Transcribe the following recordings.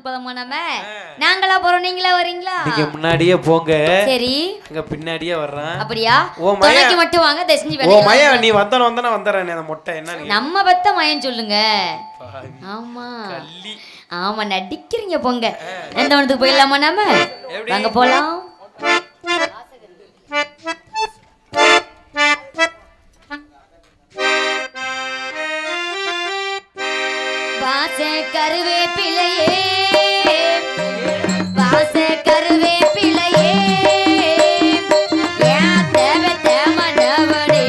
போலாமா நம்ம? நாங்களா போறோம், நீங்களா வரீங்களா? நீங்க முன்னாடியே போங்க. சரி, அங்க பின்னாடியே வர்றேன். அப்படியா? துணைக்கு மட்டும் வாங்க, தயவுசெஞ்சு ஓ மயா, நீ வந்தன வந்துறேன். அந்த மொட்டை என்ன நம்ம பத்த மயன் சொல்லுங்க. ஆமா கள்ளி. ஆமா, நடிக்கிறீங்க. போங்க, எந்த ஒன்றுக்கு போயிடலாமா நாம? வாங்க போலாம். வாச கருவேப்பிலையே, வாச கருவேப்பிலையே, ஏன் தேவை தேமனவடே.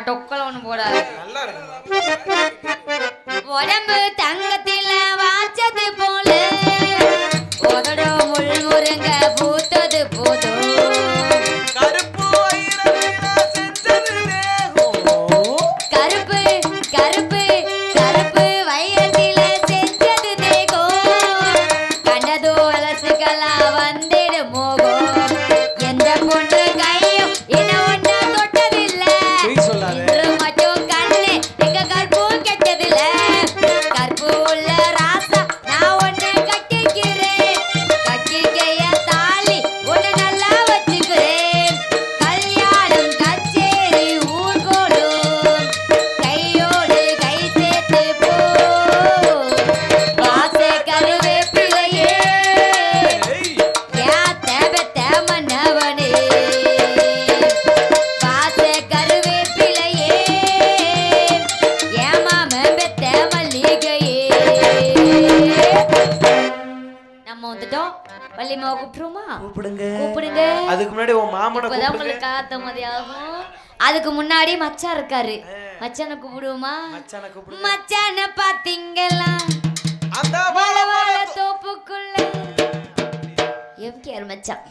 டொக்கல ஒண்ணு போடாது. உடம்பு தங்கத்தில வாச்சது போல உதட முள் முருங்க பூத்தது போதும். கருப்பு கருப்பு கருப்பு வயதில செஞ்சது தேகம் கண்டதோ அலசுகளா வந்திடு மோகம். எந்த பொண்ணு கையும் என்ன ஒண்ணா தொட்டதில்ல இன்று மட்டும் கண்ணு எங்க கற்பும் கெட்டதில்ல. கற்பு உள்ள ராசா நான் ஒண்ணு கட்டிக்கிறேன், கட்டிக்கைய தாலி ஒண்ணு நல்லா வச்சுக்கிறேன். கல்யாணம் கச்சேரி ஊர்கோலும் கையோடு கை சேர்த்து போ. வாச கருவேப்பிலையே ஏத்த மன்னவனே, வாச கருவேப்பிலையே ஏமாம பெத்த மல்லிகையே. நம்ம வந்துட்டோம். வள்ளிமாவை கூப்பிட்டுருமா? கூப்பிடுங்க. அதுக்கு முன்னாடி உன் மாமனை இப்பதான் உங்களுக்கு காத்த மதியாகும். அதுக்கு முன்னாடி மச்சான் இருக்காரு, மச்சானை கூப்பிடுவோமா? மச்சான பாத்தீங்களா வளவள தோப்புக்குள்ள எம்கேஆர் மச்சான்.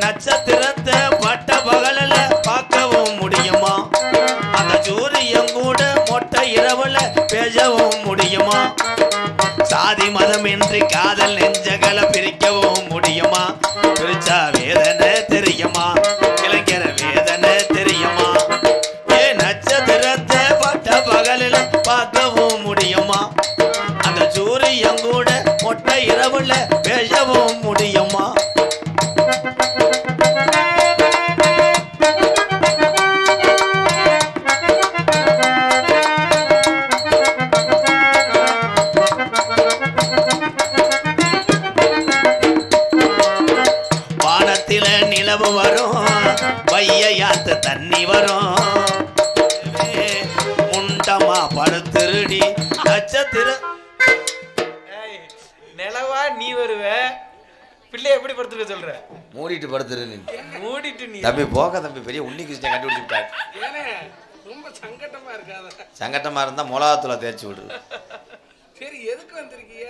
நட்சத்திரத்தை பட்ட பகலில் பார்க்கவும் முடியுமா? அந்த சூரியன் கூட மொட்டை இரவுல பேசவும் முடியுமா? சாதி மதமின்றி காதல் நெஞ்சகளை பிரிக்கவும் முடியுமா? பிரிச்சா வேதனை தெரியுமா? இளைஞர வேதனை தெரியுமா? நட்சத்திரத்தை பட்ட பகலில் பார்க்கவும் முடியுமா? அந்த சூரியன் கூட மொட்டை இரவுல பேசவும் முடியுமா? வானத்தில நிலவு வரும், வையாத்து தண்ணி வரும், முண்டமா படுத்துருடி நட்சத்திரம். நிலவா நீ வருவ, பிள்ளை எப்படி படுத்துக்க சொல்ற? மூடிட்டு படுத்துரு நீ. மூடிட்டு நீ தம்பி போக தம்பி, பெரிய உன்னி கிருஷ்ணன் கண்டுபிடிச்சு விட்டாரு. ரொம்ப சங்கடமா இருக்காத? சங்கட்டமா இருந்தா மிளகாத்தூளை தேய்ச்சி விடு. சரி, எதுக்கு வந்திருக்கீங்க?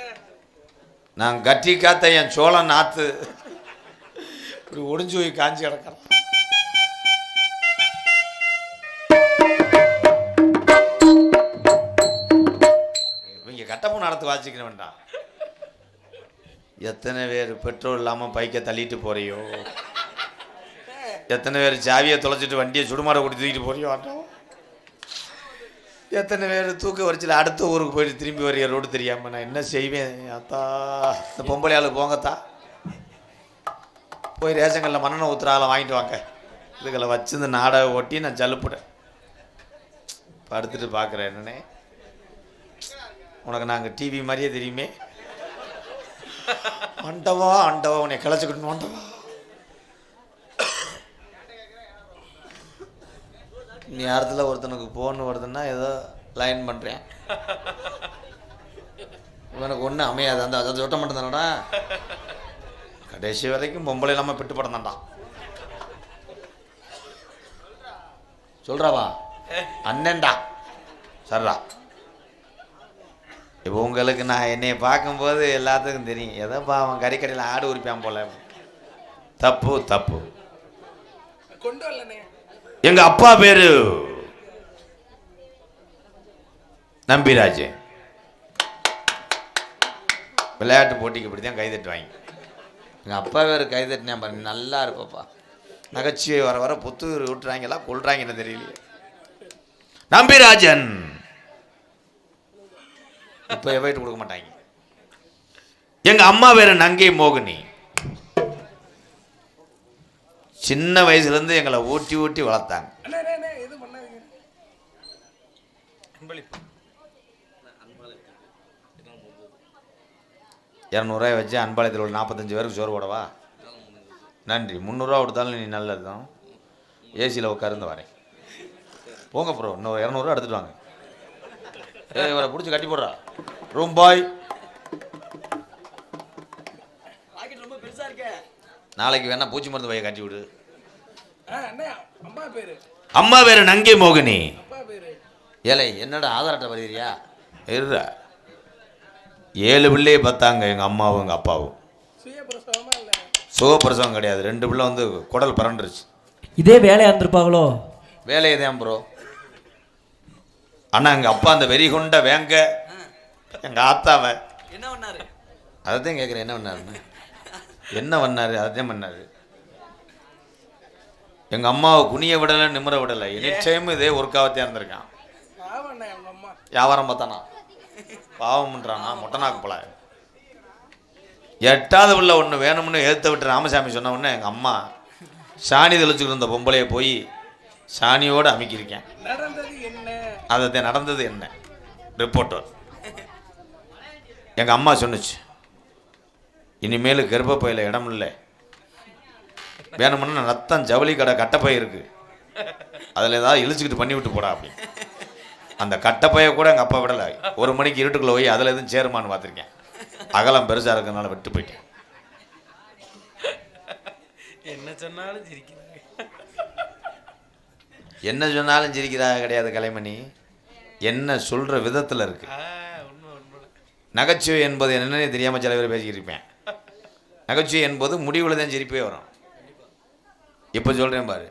நான் கட்டி காத்த என் சோழன் நாத்து இப்படி ஒடிஞ்சு போய் காஞ்சி கிடக்கிறேன். இவங்க கட்டப்பூ நடத்து வாசிக்கிற வேண்டாம். எத்தனை பேர் பெட்ரோல் இல்லாமல் பைக்கை தள்ளிட்டு போறியோ? எத்தனை பேர் சாவியை தொலைச்சிட்டு வண்டியை சுடுமாட கூட்டி தூக்கிட்டு போறியோ? எத்தனை பேர் தூக்க வரிச்சில் அடுத்த ஊருக்கு போயிட்டு திரும்பி வரைய ரோடு தெரியாமல் நான் என்ன செய்வேன்? அத்தா, இந்த பொம்பளை ஆளு போங்கத்தா, போய் ரேஷன்களில் மண்ணெண்ணெய் ஊத்துறால வாங்கிட்டு வாங்க. இதுகளை வச்சு இந்த நாடகம் ஓட்டி நான் ஜல்லுப்புட்டேன். படுத்துட்டு பார்க்குறேன். என்னன்னே உனக்கு நாங்கள் டிவி மாதிரியே தெரியுமே. ஆண்டவா ஆண்டவா, உன்னை கிளச்சிக்கிட்டு ஆண்டவா. நீ நேரத்தில் ஒருத்தனுக்கு ஃபோன் வருதுன்னா ஏதோ லைன் பண்ணுறேன். இவனுக்கு ஒன்றும் அமையாது. அந்த அதை சொட்ட மட்டும் தானடா. கடைசி வரைக்கும் பொம்பளை இல்லாமல் பிட்டு படம் தான்டா. சொல்கிறாவா அண்ணன்டா சர்ரா. இப்போ உங்களுக்கு நான் என்னைய பார்க்கும்போது எல்லாத்துக்கும் தெரியும், ஏதோ அவன் கறிக்கடையில் ஆடு உரிப்பான் போல. தப்பு தப்பு. கொண்டு வரலனே. எங்க அப்பா பேரு நம்பிராஜ். விளையாட்டு போட்டிக்கு இப்படி தான் கைதட்டுவாங்க. எங்கள் அப்பா பேர் கைதட்டினேன் பாருங்க, நல்லா இருப்பப்பா. நகைச்சுவை வர வர புத்து விட்டுறாங்களா கொள்றாங்கன்னு தெரியலையே. நம்பிராஜன் இப்போ எவைட்டு கொடுக்க மாட்டாங்க. எங்க அம்மா பேரு நங்கை மோகினி. சின்ன வயசுலேருந்து எங்களை ஊட்டி ஊட்டி வளர்த்தாங்க. எது பண்ணாதீங்க. 200 வச்சு அன்பாளையத்தில் உள்ள 45 பேருக்கு சோறு போடவா? நன்றி. 300 கொடுத்தாலும் நீ நல்லது தான். ஏசியில் உட்கார்ந்து வரேன். போங்க ப்ரோ, இன்னும் 200 எடுத்துட்டு வாங்க. இவரை பிடிச்சி கட்டி போடுறா. ரூம் பாய், நாளைக்கு வேணா பூச்சி மருந்து பைய கட்டி விடு. அம்மா பேரு நங்கை மோகினி. ஏலை என்னடா ஆதார் அட்டை வருகிறியா? இருற 7 பிள்ளையை பார்த்தாங்க எங்கள் அம்மாவும் எங்கள் அப்பாவும். சுகப்பிரசவம் கிடையாது. 2 பிள்ளை வந்து குடல் பறண்டுருச்சு. இதே வேலையாக இருந்திருப்பாங்களோ? வேலையை தான் ப்ரோ. ஆனால் எங்கள் அப்பா அந்த வெறி கொண்ட வேங்க எங்கள் ஆத்தாவை என்ன பண்ணாரு? அதைத்தான் கேட்குறேன். என்ன பண்ணாருன்னு என்ன பண்ணாரு? அதைத்தான் பண்ணாரு. எங்கள் அம்மாவை குனிய விடலை, நிமிர விடலை. நிச்சயம் இதே ஒர்க்காகத்தான் இருந்திருக்கான். வியாபாரம் பார்த்தானா பாவம் பண்ணுறானா மொட்டனாக்கு போல. 8வது பிள்ளை ஒன்று வேணும்னு எழுத்த விட்டு ராமசாமி சொன்ன உடனே எங்கள் அம்மா சாணி தெளிச்சுக்கிட்டு இருந்த பொம்பளையை போய் சாணியோடு அமைக்கியிருக்கேன். அதை நடந்தது என்ன ரிப்போர்ட்டர் எங்கள் அம்மா சொன்னுச்சு, இனிமேல் கர்ப்பப்பையில் இடம் இல்லை, வேணும்னா ரத்தம் ஜவுளி கடை கட்டப்பை இருக்குது, அதில் ஏதாவது இழிச்சுக்கிட்டு பண்ணி விட்டு போடா அப்படி. அந்த கட்டப்பையை கூட எங்கள் அப்பா விடலை. 1 மணிக்கு இருட்டுக்குள்ளே போய் அதில் எதுவும் சேருமான்னு பார்த்துருக்கேன். அகலம் பெருசாக இருக்கிறதுனால விட்டு போயிட்டேன். என்ன சொன்னாலும் சிரிக்கிறாங்க. என்ன சொன்னாலும் சிரிக்கிறா கிடையாது கலைமணி, என்ன சொல்கிற விதத்தில் இருக்கு. நகைச்சுவை என்பது என்னன்னே தெரியாமல் சில பேர் பேசிக்கிட்டு இருப்பேன். நகைச்சுவை என்பது முடிவில் தான் சிரிப்பே வரும். இப்போ சொல்கிறேன் பாரு,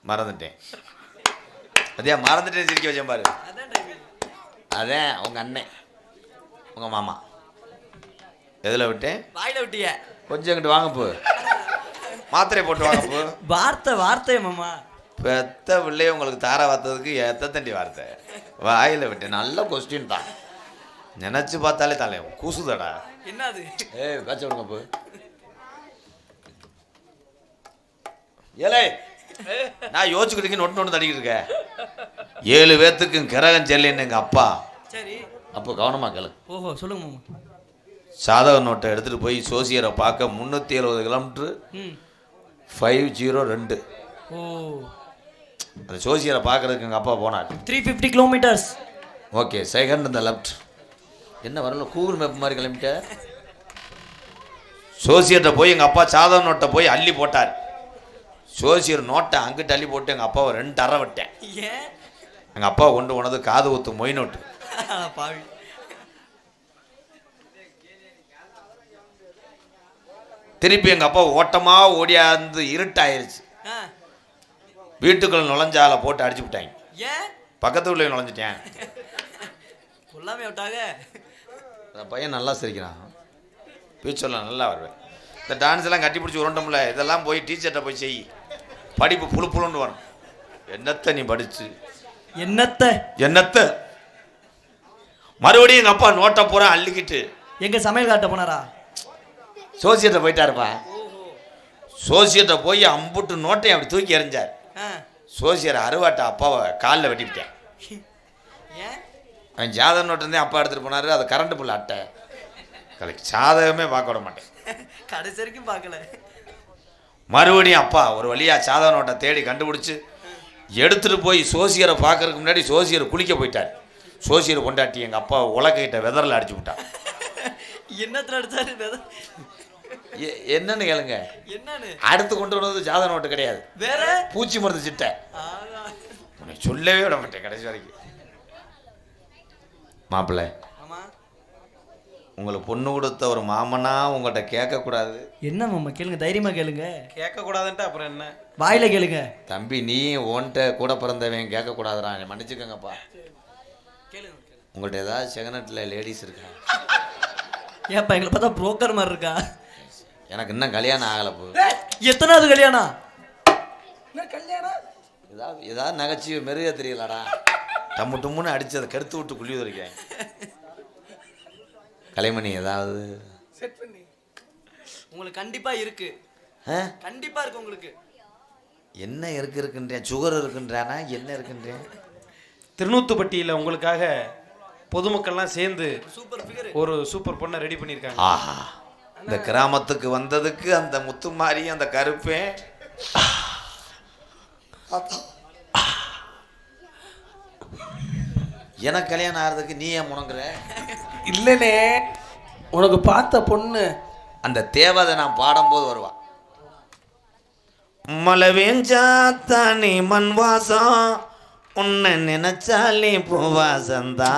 மறந்துட்டேன். அதே மறந்துட்டேன் சிரிக்க வச்சேன் பாரு. அதான் உங்கள் அண்ணன் உங்கள் மாமா. எதில் விட்டேன்? வாயில விட்டிய. கொஞ்சம் இங்கிட்டு வாங்க போ, மாத்திரை போட்டு வாங்க போ. வார்த்தை மாமா. பெத்த பிள்ளைய உங்களுக்கு தார வார்த்ததுக்கு எத்தண்டி வார்த்தை வாயில் விட்டேன். நல்ல கொஸ்டின் தான், நினச்சி பார்த்தாலே தலையும் கூசுதடா. என்னது? காய்ச்சல் விடுங்க போ. ஏலே நான் யோசிச்சுக்கிட்டு நொட்டு தடிக்கிட்டு இருக்கேன். 7 பேத்துக்கு கிரகம் செல்லின்னு எங்கள் அப்பா. சரி, அப்போ கவனமாக கேளு. ஓஹோ, சொல்லுங்க மாமா. சாதக நோட்டை எடுத்துகிட்டு போய் சோசியரை பார்க்க 370 கிலோமீட்ரு 502. ஓ, அந்த சோசியரை பார்க்கறதுக்கு எங்கள் அப்பா போனார். 350 கிலோமீட்டர்ஸ். ஓகே, செகண்ட் இந்த லெஃப்ட். என்ன வரல கூகுள் மேப் மாதிரி கிளம்பிட்ட. சோசியர்கிட்ட போய் எங்கள் அப்பா சாதக நோட்டை போய் அள்ளி போட்டார். சோசியர் நோட்டை அங்கிட்டு அள்ளி போட்டு எங்கள் அப்பாவை 2 அறை விட்டேன். ஏன்? எங்கள் அப்பா கொண்டு போனது காது ஊத்து மொய் நோட்டு. பாவி. திருப்பி எங்கள் அப்பா ஓட்டமாக ஓடியாந்து இருட்டாயிருச்சு. வீட்டுக்குள்ள நுழைஞ்சால போட்டு அடிச்சு விட்டாங்க. ஏன்? பக்கத்து உள்ளே நுழைஞ்சிட்டேன். கொல்லாமே விட்டாங்க. அந்த பையன் நல்லா சிரிக்கிறான், பீச்சரில் நல்லா வருவேன். இந்த டான்ஸ் எல்லாம் கட்டி பிடிச்சி உருண்டோம்ல, இதெல்லாம் போய் டீச்சர்கிட்ட போய் செய், படிப்பு புழு புழுன்னு வரும். என்னத்தை நீ படிச்சு என்னத்தை மறுபடியும் எங்கள் அப்பா நோட்டை பூரா அள்ளிக்கிட்டு எங்க சமையல் காட்ட போனாரா? சோசியத்தை போயிட்டாருப்பா. சோசியத்தை போய் அம்புட்டு நோட்டையும் அப்படி தூக்கி எறிஞ்சார். சோசியர் அருவாட்டை அப்பாவை காலில் வெட்டிவிட்டேன். அவன் ஜாதக நோட்டு இருந்தே அப்பா எடுத்துகிட்டு போனார். அது கரண்ட் புள்ள அட்டை கலைக்கு சாதகமே பார்க்க விட மாட்டேன். கடைசி வரைக்கும் பார்க்கல. மறுபடியும் அப்பா ஒரு வழியாக சாதக நோட்டை தேடி கண்டுபிடிச்சி எடுத்துகிட்டு போய் சோசியரை பார்க்கறதுக்கு முன்னாடி சோசியர் குளிக்க போயிட்டார். சோசியரை கொண்டாட்டி எங்கள் அப்பா உலகிட்ட வெதரில் அடிச்சு விட்டான். என்னத்துல அடிச்சாரு? என்னன்னு கேளுங்க. என்னன்னு? அடுத்து கொண்டு வந்தது ஜாதக நோட்டு கிடையாது, வேற பூச்சி மருந்து சிட்டை. உன்னை சொல்லவே விட மாட்டேன் கடைசி வரைக்கும். மாப்பிள்ளை, உங்களுக்கு பொண்ணு கொடுத்த ஒரு மாமனா உங்கள்கிட்ட கேட்கக்கூடாது. என்ன மாமா? கேளுங்க, தைரியமா கேளுங்க. கேட்கக்கூடாதுன்ட்டு அப்புறம் என்ன? வாயில கேளுங்க. தம்பி, நீ உன்கிட்ட கூட பிறந்தவன் கேட்கக்கூடாதுடா, மன்னிச்சுக்கங்கப்பா. கேளுங்க. உங்கள்கிட்ட ஏதாவது செகனட்டில் லேடிஸ் இருக்கா? ஏப்பா எங்களை பார்த்தா புரோக்கர் மாதிரி இருக்கா? எனக்கு இன்னும் கல்யாணம் ஆகலை போ. எத்தனாவது கல்யாணம்? ஏதாவது நகைச்சுவை மெருக தெரியலடா. டம்மு டம்முன்னு அடிச்சு அதை கெடுத்து விட்டு குழி வரைக்கிறேன். கலைமணி ஏதாவது செட் பண்ணி உங்களுக்கு கண்டிப்பா இருக்கு. கண்டிப்பா இருக்கு உங்களுக்கு. என்ன இருக்குன்றேன்? சுகர் இருக்குன்றானா? என்ன இருக்குன்றேன்? திருநூத்துப்பட்டியில் உங்களுக்காக பொதுமக்கள்லாம் சேர்ந்து ஒரு சூப்பர் பொண்ணை ரெடி பண்ணியிருக்காங்க. ஆஹா, இந்த கிராமத்துக்கு வந்ததுக்கு அந்த முத்துமாரி அந்த கருப்பேன் எனக்கு கல்யாணம் ஆகிறதுக்கு நீ ஏன் முணங்குற? இல்லனே, உனக்கு பார்த்த பொண்ணு அந்த தேவதை நான் பாடும்போது வருவா. மழை வேஞ்சா தானே மண் வாசம், உன்னை நினைச்சாலே பூவாசந்தா,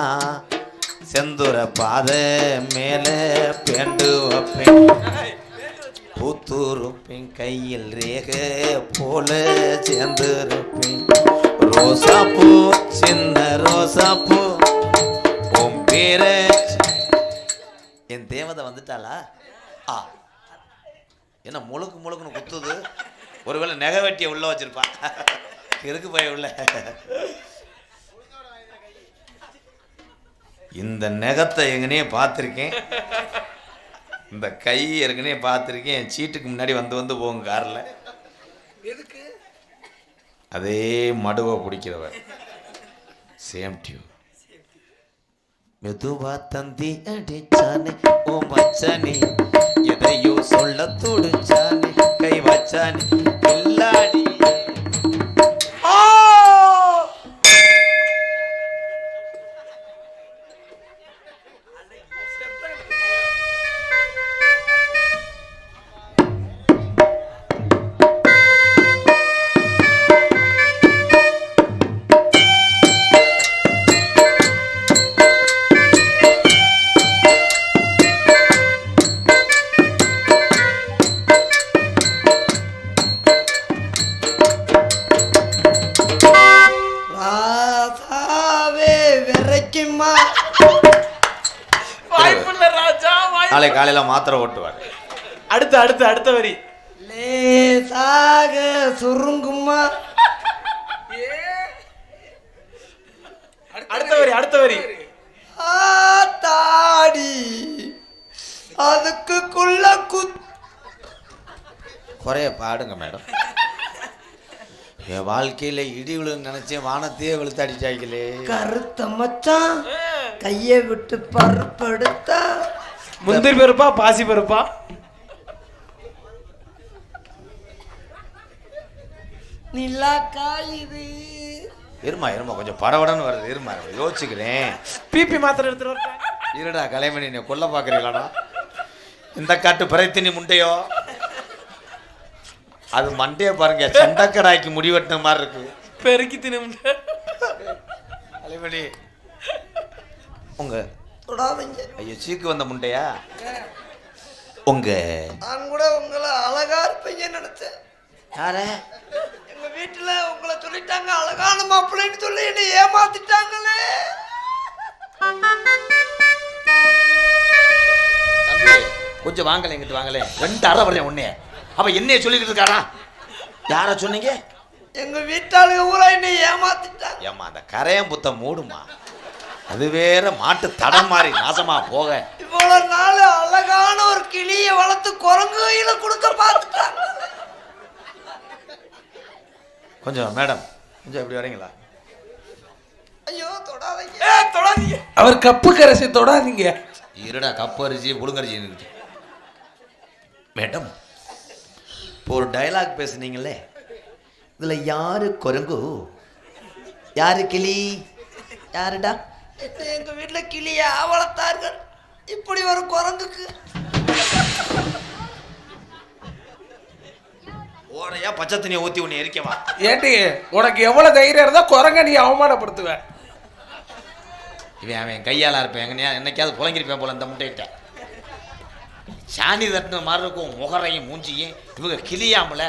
செந்துர பாத மேல பேண்டு வைப்பேன், பூத்துருப்பேன் கையில் ரேக போல சேர்ந்துருப்பேன், ரோசா பூ சின்ன ரோசா பூ உன் பேர. என் தேவதை வந்துட்டாளா? என்ன முழுக்கு முழுக்குன்னு குத்துது? ஒருவேளை நெகை வெட்டியை உள்ள வச்சிருப்பா. இருக்கு போய் உள்ள. இந்த நெகத்தை எங்கனே பார்த்துருக்கேன், இந்த கை ஏற்கனவே பார்த்துருக்கேன். என் சீட்டுக்கு முன்னாடி வந்து போகும் காரில். எதுக்கு? அதே மடுவை பிடிக்கிறவர். Same to you. மெதுவா தந்தி அடிச்சானே ஓ மச்சானே, எதையோ சொல்ல துடிச்சானே, கை வச்சானே எல்லாடி. நாளை காலையில் மாத்திரை ஓட்டுவார். அடுத்த வரி. லேசாக சுருங்குமா. அடுத்த வரி. தாடி அதுக்குள்ள குறைய பாடுங்க மேடம். என் வாழ்க்கையில இடி விழுன்னு நினைச்சேன், வானத்தையே வெளுத்தாடிச்சாய்களே. கருத்த மச்சான் கையை விட்டு பருப்படுத்தா. முந்திரி பருப்பா பாசி பருப்பா? நிலா காயுது. இருமா கொஞ்சம் படபடன்னு வருது. இருமா யோசிச்சுக்கிறேன். பிபி மாத்திரை எடுத்துட்டு வரேன். இருடா கலைமணி, நீ கொல்ல பாக்குறீங்களாடா? இந்த காட்டு பிறைத்தினி முண்டையோ, அது மண்டைய பாருங்க, சண்டக்கடாய்க்கு முடிவெட்டின மாதிரி இருக்கு. பெருக்கி தின்னு கலைமணி உங்க தொடாதீங்க. ஐயோ சீக்கு வந்த முண்டையா உங்க? நான் கூட உங்களை அழகா இருப்பீங்கன்னு நினைச்சேன். யார? எங்க வீட்டுல உங்களை சொல்லிட்டாங்க அழகான மாப்பிள்ளைன்னு சொல்லி என்னை ஏமாத்திட்டாங்களே. தம்பி கொஞ்சம் வாங்கல, எங்கிட்டு வாங்கல. 2 அரை வரேன் உன்னைய. அப்ப என்னைய சொல்லிக்கிட்டு இருக்காரா? யார சொன்னீங்க? எங்க வீட்டாளுங்க ஊரா என்னை ஏமாத்திட்டாங்க. ஏமா அந்த கரையம் புத்த மூடுமா, அது வேற மாட்டு தடம் மாதிரி நாசமா போக. இவ்வளவு நாள் அழகான ஒரு கிளியை வளர்த்து குரங்கு கையில கொடுக்க பார்த்துட்டாங்க. கொஞ்சம் மேடம் கொஞ்சம் இப்படி வரீங்களா? ஐயோ தொடாதீங்க. தொடாதீங்க. அவர் கப்பு கரைசி தொடாதீங்க. இருடா கப்பரிசி புழுங்கரிசி இருக்கு. மேடம் இப்போ ஒரு டயலாக் பேசுனீங்களே, இதுல யாரு குரங்கு யாரு கிளி? யாருடா? எங்க வீட்டுல கிளியா வளர்த்தார்கள், இப்படி ஒரு குரங்குக்கு. ஓரையா பச்சை தண்ணியை ஊத்தி உன்னை எரிக்கவா? ஏட்டி உனக்கு எவ்வளவு தைரியம் இருந்தா குரங்க நீ அவமானப்படுத்துவ? இவன் அவன் கையாளா இருப்பேன், என்னைக்காவது புலங்கிருப்பேன் போல இந்த முட்டையிட்ட. சாணி தட்டின மாதிரி இருக்கும் முகரையும் மூஞ்சியும். இவங்க கிளியாமல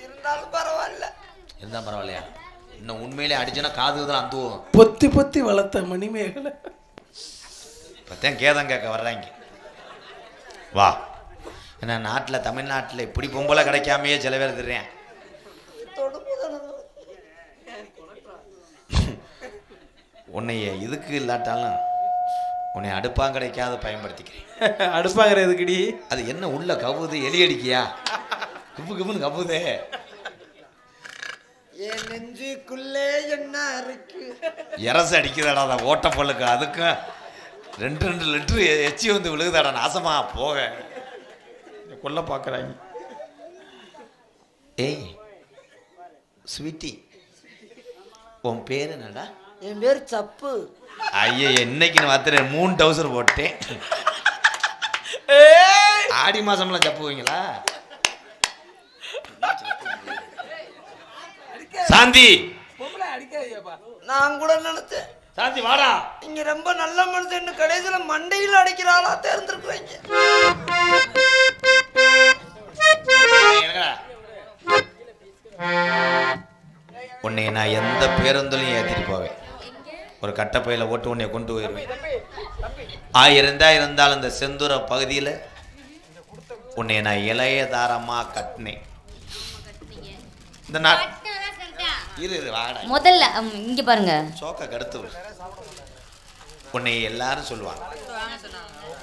இருந்தாலும் பரவாயில்ல. இருந்தா பரவாயில்லையா? இன்னும் உண்மையிலே அடிச்சுன்னா காது தான் அந்துவோம். பொத்தி பொத்தி வளர்த்த மணிமேகலை இப்போத்தான் கேதம் கேட்க வர்றாங்க. வா, ஏன்னா நாட்டில் தமிழ்நாட்டில் இப்படி பொம்பளை கிடைக்காமையே சில பேர் தெரியும். உன்னைய இதுக்கு இல்லாட்டாலும் உன்னை அடுப்பாங்க கிடைக்காத பயன்படுத்திக்கிறேன். அடுப்பாங்கிற எதுக்குடி? அது என்ன உள்ள கவுது, எலி அடிக்கியா? குப்பு குப்புன்னு கவுதே. என் நெஞ்சுக்குள்ளே என்ன இருக்கு? இரசு அடிக்குதாடா அந்த ஓட்ட பொருளுக்கு. அதுக்கும் 2 லிட்டரு எச்சி வந்து விழுகுதாடா நாசமா போக. கொல்ல பார்க்குறாங்க. ஏய் ஸ்வீட்டி, உன் பேர் என்னடா? என் பேர் சப்பு. ஐயா என்னைக்கு மாத்திர 3 டவுசர் போட்டேன். ஆடி மாசம்லாம் சப்புவீங்களா? சாந்தி நான் கூட நினைச்சேன் சாந்தி வாடா. நீங்க ரொம்ப நல்ல மனுஷன், கடைசியில மண்டையில் அடிக்கிறாளா தேர்ந்தெடுக்கிறீங்க. உன்னை நான் எந்த பேருந்துலையும் ஏற்றிட்டு போவேன். ஒரு கட்டப்பையில் ஓட்டு உன்னை கொண்டு போயிடுவேன். 1000 இருந்தாலும் இந்த செந்தூர பகுதியில் உன்னை நான் இளைய தாரமாக கட்டினேன். இந்த நாள் இரு வாடா. முதல்ல இங்க பாருங்க, சோக்க கடுத்து உன்னை எல்லாரும் சொல்லுவாங்க.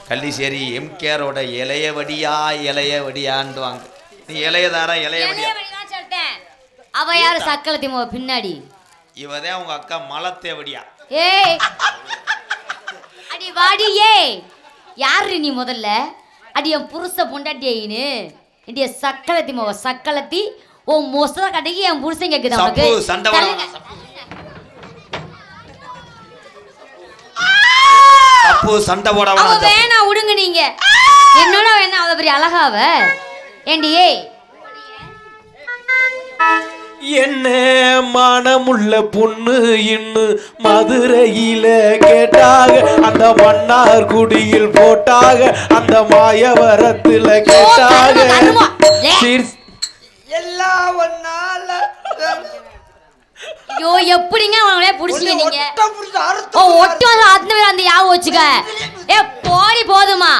கள்ளிசேரி எம்கேரோட இளையவடியான்னு வாங்க. நீ இளையதாரா இளையவடியா? அவ யாரு? சக்கலத்தி பின்னாடி இவதே அவங்க அக்கா மலத்தேவடியா. ஏய் அடி வாடி. ஏய் யாரு நீ முதல்ல? அடி என் புருஷ பொண்டாட்டியின்னு இடிய சக்கலத்தி சக்கலத்தி. ஓ மொசத கடைக்கு என் புருஷன் கேக்குதா உனக்கு? சண்டை தப்பு சண்டை போட வேணா விடுங்க நீங்க. என்னோட வேணா அவ பெரிய அழகாவ. ஏண்டி ஏய் என்ன மனமுள்ள பொண்ணு இன்னு மதுரையில கேட்டாக, அந்த மன்னார் குடியில் போட்டாக, அந்த மாயவரத்துல கேட்டாக. எல்லாம் ஒன்னால. ஐயோ எப்படிங்க அவங்களே புடிச்சீங்க நீங்க ஒட்டம் புடிச்சு ஓ அறுத்தம் ஒட்டு வந்து அந்த மாதிரி அந்த யாவும் வச்சுக்க ஏ போடி போதுமா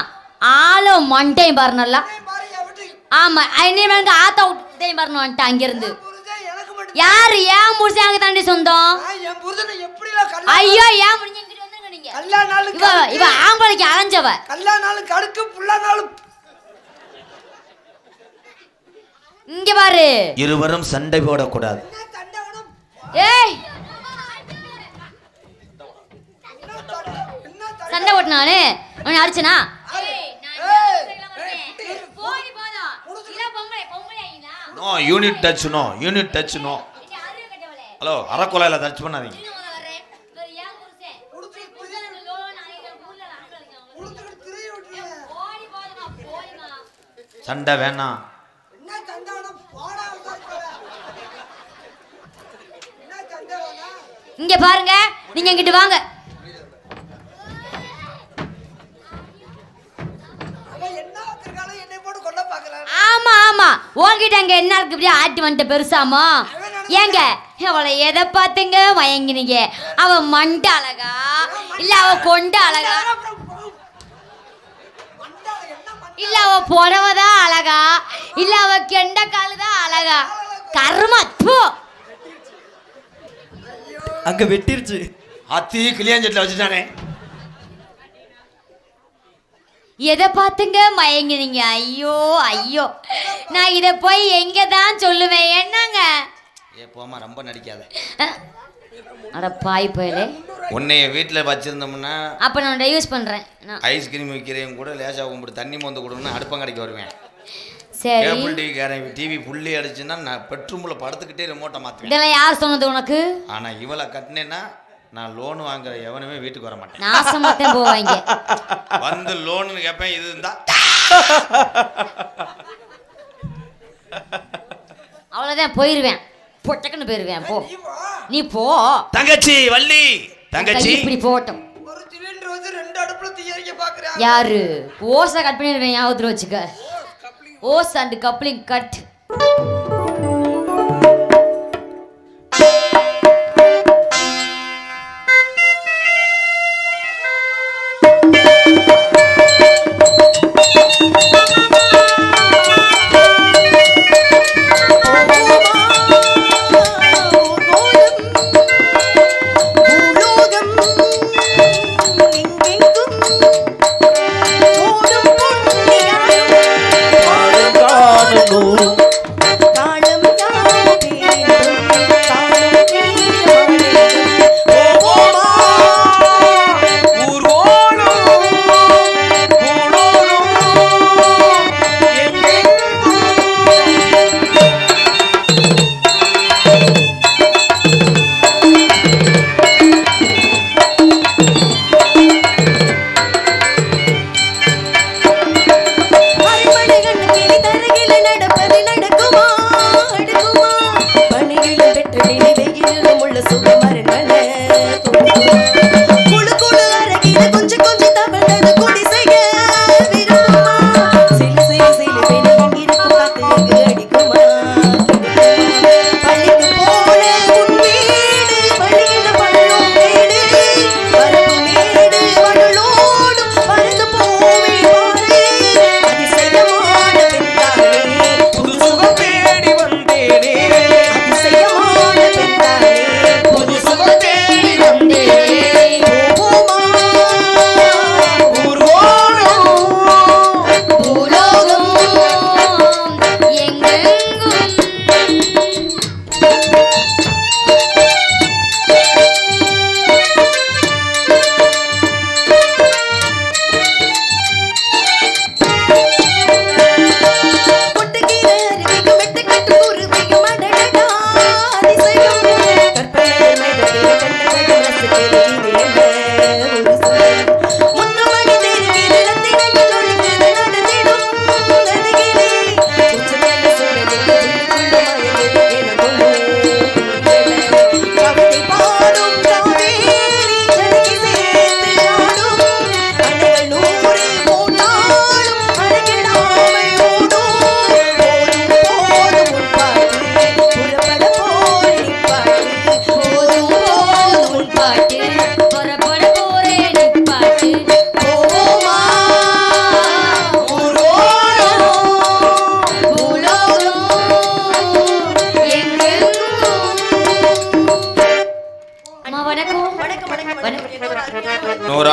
ஆளோ மண்டையும் பாரு நல்லா மாறியா விட்டு ஆமா இனிமேல் ஆத்தா விட்டையும் பாருன்னு வந்துட்டு அங்கிருந்து புரிஞ்சா எனக்கு மட்டும் யாரு ஏன் முடிச்சு அங்க தாண்டி சொந்தம் நான் என் புருஷனை எப்படிலாம் ஐயோ ஏன் முடிஞ்சு இங்கிட்டு வந்துருங்க நீங்க கல்யாண நாள் இவ இவ ஆம்பளைக்கு அலைஞ்சவ கல்யாண நாள் கடுக்கு புள்ள நாள் இங்க பாரு இருவரும் சண்டை போடக்கூடாது. ஏய் சண்டை ஓட்டினானு அவனை அடிச்சனா no unit touch no unit touch no. Hello அறக்குலையில் டச் பண்ணாதீங்க. சண்டை வேணாம். இங்க பாருங்க நீங்க இங்கிட்டு வாங்க. ஆமா ஆமா உங்ககிட்ட அங்க என்ன இருக்கு இப்படி ஆட்டி வந்துட்ட பெருசாமா ஏங்க அவளை எதை பார்த்துங்க மயங்கினீங்க? அவ மண்டை அழகா இல்ல அவ கொண்ட அழகா இல்ல அவ புடவைதான் அழகா இல்ல அவ கெண்ட காலுதான் அழகா? கருமா அங்க வெட்டிருச்சு. அத்தி கிளியாஞ்சட்டில் வச்சுட்டானே. எதை பார்த்துங்க மயங்கினீங்க? ஐயோ ஐயோ நான் இதை போய் எங்க தான் சொல்லுவேன்? என்னங்க ஏ போமா ரொம்ப நடிக்காத. அட பாய் போயிலே உன்னைய வீட்டில் வச்சிருந்தோம்னா அப்ப நான் டைவர்ஸ் பண்றேன். ஐஸ்கிரீம் விற்கிறேன் கூட லேசாக கும்பிட்டு தண்ணி மொந்து கொடுக்கணும் அடுப்பங்கடைக்கு வருவேன். சரி கேபிள் டிவி புள்ளி அடிச்சுன்னா நான் பெட்ரூமில் படுத்துக்கிட்டே ரிமோட்டை மாற்றுவேன். இதெல்லாம் யார் சொன்னது உனக்கு? ஆனால் இவளை கட்டினேன்னா நான் லோன் வாங்குற எவனுமே வீட்டுக்கு வர மாட்டேன். நாசமாத்தான் போவாங்க. வந்து லோன்னு கேட்பேன். இது இருந்தா அவ்வளோதான் போயிருவேன். பொட்டக்குன்னு போயிருவேன். போ நீ போ தங்கச்சி வள்ளி தங்கச்சி இப்படி போட்டோம். ஒரு சிலிண்டர் வச்சு 2 அடுப்புல தீயரிக்க பாக்குறேன். யாரு ஓசை கட் பண்ணிடுவேன். ஞாபகத்தில் வச்சுக்க. Hose and coupling cut.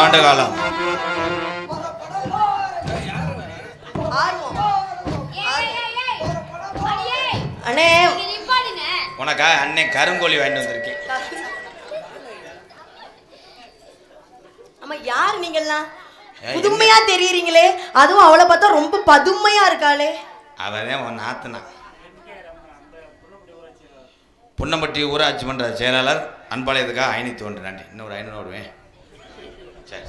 ஆண்டு காலம் அண்ணே உனக்கா அன்னை கருங்கோழி வாங்கிட்டு வந்திருக்கேன். ஆமா, யார் நீங்கெல்லாம்? புதுமையா தெரியுறீங்களே, அதுவும் அவளை பார்த்தா ரொம்ப பதுமையா இருக்காளே. அவன் உன் நாத்துனா புன்னம்பட்டி ஊராட்சி மன்ற செயலாளர் அன்பாளையத்துக்காக 501 நன்றி. இன்னொரு 500 விடுவேன். சரி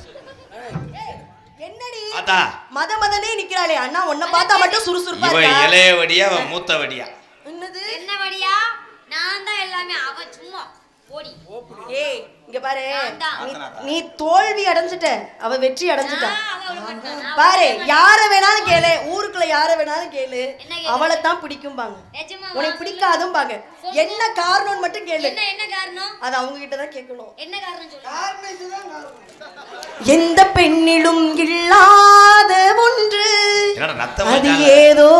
என்னடி ஆத்தா மதனே நிக்கிறாளே அண்ணா, உன்னை பார்த்தா மட்டும் சுறுசுறுப்பா இவன் இருக்கா. இளைய வடியா அவன் மூத்த வடியா? என்னது என்ன வடியா? நான் தான் எல்லாமே. அவ சும்மா போடி. ஏய் இங்க பாரு, நான் நீ தோல்வி அடைஞ்சிட்ட, அவ வெற்றி அடைஞ்சிட்டா. அவ விட மாட்டா. பாரு, யார வேணாலும் கேளு, ஊருக்குள்ள யார வேணாலும் கேளு, என்ன கேளு? அவளை தான் பிடிக்கும் பாங்க, நிஜமாவா? உனக்கு பிடிக்காதும் பாங்க. என்ன காரணம்னு மட்டும் கேளு. என்ன காரணம்? அது அவங்க கிட்ட தான் கேட்கணும். என்ன காரணம் சொல்லு. எந்த பெண்ணிலும் இல்லாத ஒன்று, என்னடா நத்தம் அது வச்சாங்க? ஏதோ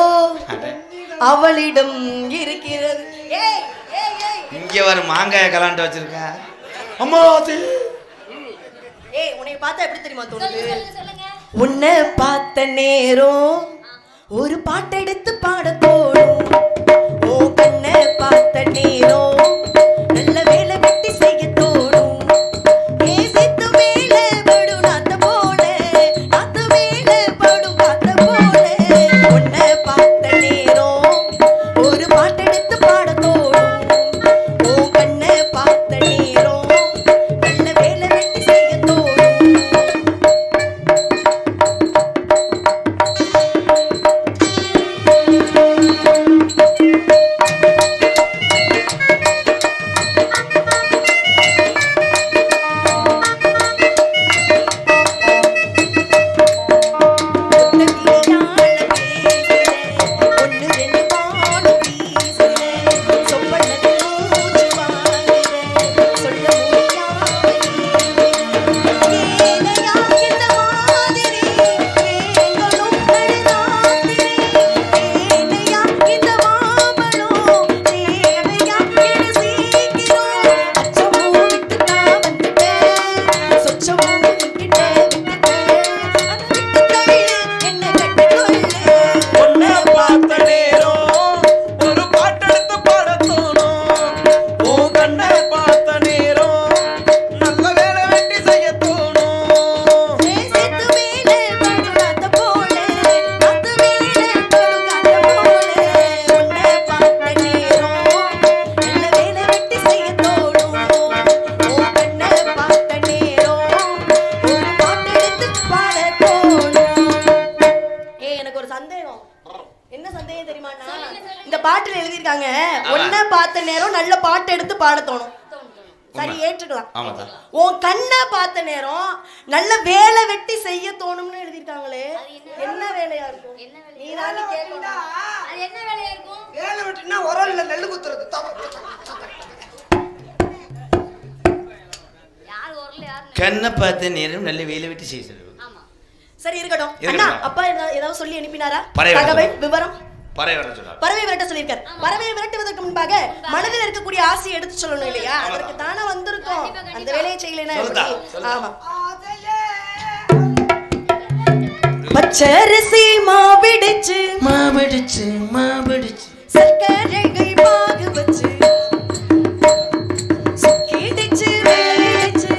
அவளிடம் இருக்கிறது. ஏய் ஏய் ஏய் இங்க வர மாங்காய கலாண்டு வச்சிருக்க. அம்மா ஏய், உன்னை பார்த்தா எப்படி தெரியுமா தோணுது? சொல்லுங்க. உன்னை பார்த்த நேரம் ஒரு பாட்டெடுத்து பாட தோணும். ஓ கண்ணை பார்த்த நேரம் நல்ல வேலை வெட்டி செய்ய தோணும். ஏசித்து மேல படும் நாத்த போல, நாத்த மேல படும் காத்த போல. உன்னை பார்த்த நேரம் ஒரு பாட்டெடுத்து பாட தோணும். ஓ கண்ணை பார்த்த நேரம் நல்ல வேலை வெட்டி செய்ய தோணும். பாட்டுல எழுதிருக்காங்க, ஒன்ன பார்த்த நேரம் நல்ல பாட்டு எடுத்து பாட தோணும். சரி, ஏற்றுக்கலாம். உன் கண்ணை பார்த்த நேரம் நல்ல வேலை வெட்டி செய்ய தோணும்னு எழுதிருக்காங்களே, என்ன வேலையா இருக்கும்? நீதானே கேட்கணும். அது என்ன வேலையா இருக்கும்? வேலை வெட்டினா உரல்ல நெல்லு குத்துறது. யார் வரல யார்? கண்ணை பார்த்த நேரம் நல்ல வேலை வெட்டி செய்ய சொல்லுது. ஆமா. சரி இருக்கட்டும். அண்ணா அப்பா ஏதாவது சொல்லி அனுப்பினாரா? பறவை தகவல் விவரம்? பறவை வர சொன்னார். பறவை விரட்ட சொல்லியிருக்கார். பறவையை விரட்டுவதற்கு முன்பாக மனதில் இருக்கக்கூடிய ஆசையை எடுத்து சொல்லணும் இல்லையா? அதற்கு தானே வந்திருக்கோம். அந்த வேலையை செய்யலைன்னா எப்படி? ஆமா. பச்சரிசி மாவிடிச்சு சர்க்கரைகள் பாகு வச்சு சுக்கிடிச்சு வேலிச்சு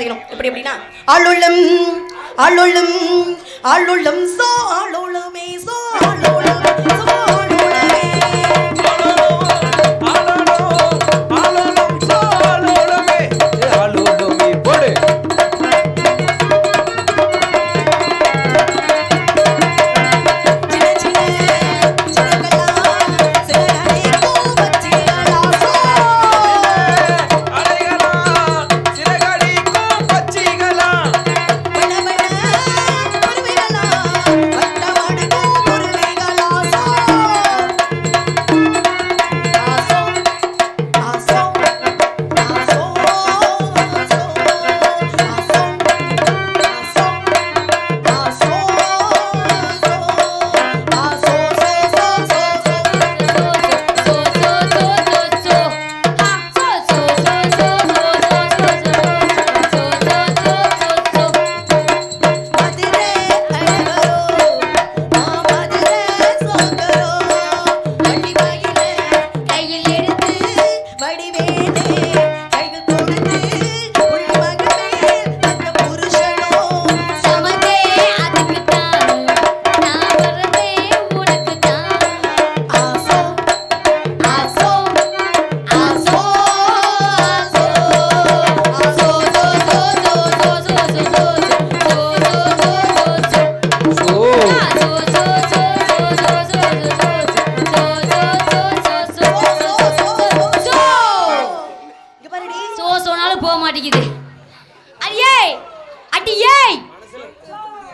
செய்யணும். எப்படின்னா ஆளுள்ளம் ஆளுள்ளம் ஆளுள்ளம் சோ ஆளுள்ளமே சோ ஆளுள்ளம் சோ ஆளுள்ளமே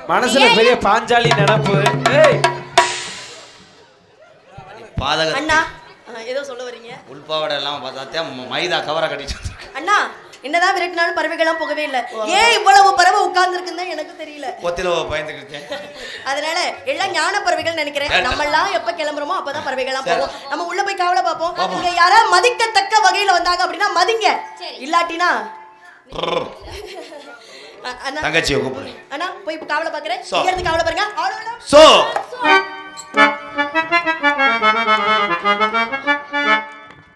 மனசுல பெரிய பாஞ்சாலி நினைப்பு. அண்ணா ஏதோ சொல்ல வரீங்க? உள்பாவடை எல்லாம் பார்த்தா மைதா கவரை கட்டிட்டு அண்ணா என்னதான் விரட்டினாலும் பறவைகள்லாம் போகவே இல்லை. ஏன் இவ்வளவு பறவை உட்கார்ந்து இருக்குன்னு எனக்கு தெரியல. கொத்தில பயந்துக்கிட்டேன். அதனால எல்லாம் ஞான பறவைகள் நினைக்கிறேன். நம்ம எல்லாம் எப்ப கிளம்புறோமோ அப்பதான் பறவைகள்லாம் போகும். நம்ம உள்ள போய் காவலை பார்ப்போம். இங்க யாராவது மதிக்கத்தக்க வகையில வந்தாங்க அப்படின்னா மதிங்க, இல்லாட்டினா தங்கச்சியை கூப்பிடு. அண்ணா போய் காவலை பாக்குறேன். இங்க இருந்து காவலை பாருங்க. சோ